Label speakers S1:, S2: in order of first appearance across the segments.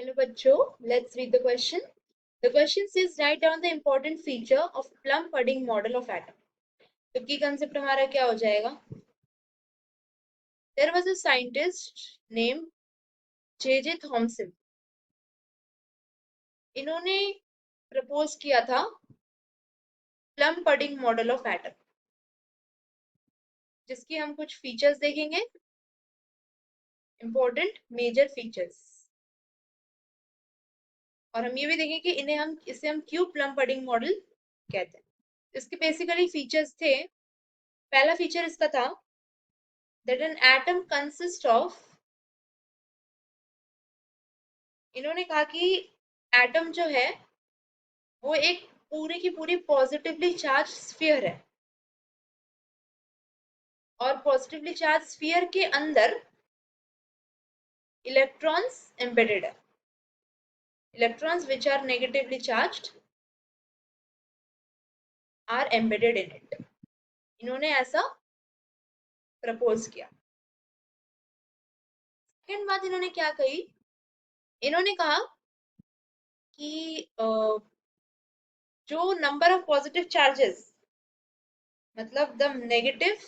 S1: Hello बच्चों, let's read the question. The question says write down the important feature of plum pudding model of atom. तो की concept हमारा क्या हो जाएगा? There was a scientist named J.J. Thomson. इन्होंने propose किया था plum pudding model of atom, जिसकी हम कुछ फीचर्स देखेंगे, इंपॉर्टेंट मेजर फीचर्स, और हम ये भी देखेंगे कि इसे हम क्यों प्लम पडिंग मॉडल कहते हैं. इसके बेसिकली फीचर्स थे. पहला फीचर इसका था that an atom consists of, इन्होंने कहा कि एटम जो है वो एक पूरी की पूरी पॉजिटिवली चार्ज स्फीयर है, और पॉजिटिवली चार्ज स्फीयर के अंदर इलेक्ट्रॉन्स एम्बेडेड है. Electrons which are negatively charged are embedded in it. इन्होंने ऐसा प्रपोज किया. सेकेंड बात इन्होंने क्या कही, इन्होंने कहा कि जो नंबर ऑफ पॉजिटिव चार्जेस, मतलब the negative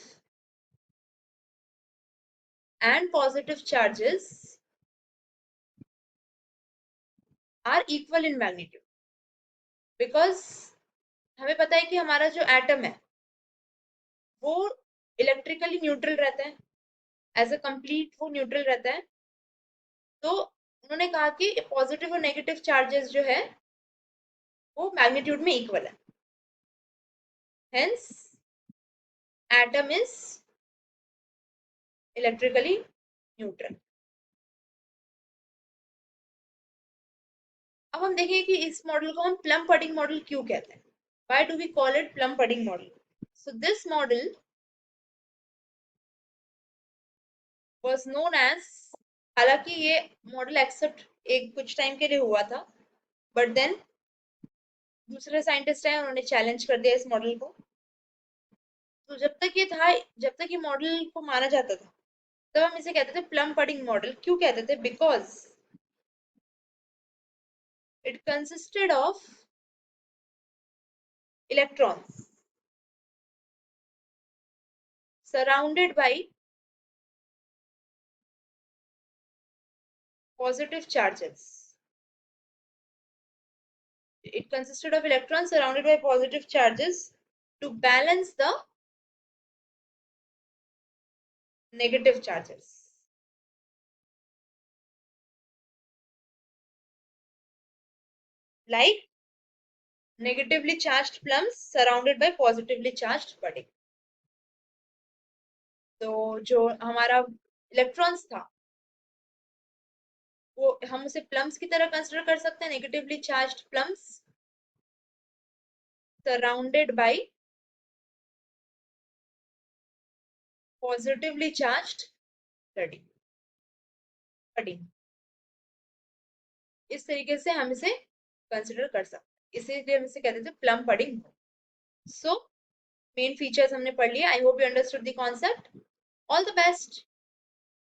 S1: and positive charges are equal in magnitude. Because हमें पता है कि हमारा जो एटम है वो इलेक्ट्रिकली न्यूट्रल रहता है, एज अ कंप्लीट वो न्यूट्रल रहता है. तो उन्होंने कहा कि पॉजिटिव और नेगेटिव चार्जेस जो है वो मैग्नीट्यूड में इक्वल है. Hence atom is electrically neutral. अब हम देखेंगे कि इस मॉडल को हम प्लम पडिंग मॉडल क्यों कहते हैं. Why do we call it plum pudding model? So this model was known as, हालांकि ये मॉडल एक्सेप्ट एक कुछ टाइम के लिए हुआ था, बट देन दूसरे साइंटिस्ट हैं, उन्होंने चैलेंज कर दिया इस मॉडल को. तो जब तक ये था, जब तक ये मॉडल को माना जाता था, तब हम इसे कहते थे प्लम पडिंग मॉडल. क्यों कहते थे? Because it consisted of electrons surrounded by positive charges. It consisted of electrons surrounded by positive charges to balance the negative charges. Like negatively charged plums surrounded by positively charged pudding. तो जो हमारा electrons था वो हम उसे plums की तरह consider कर सकते हैं. Negatively charged plums surrounded by positively charged pudding. इस तरीके से हम इसे कंसिडर कर सकते हैं, इसीलिए हम इसे कहते थे plum pudding. So main features हमने पढ़ लिया. I hope you understood the concept. All the best.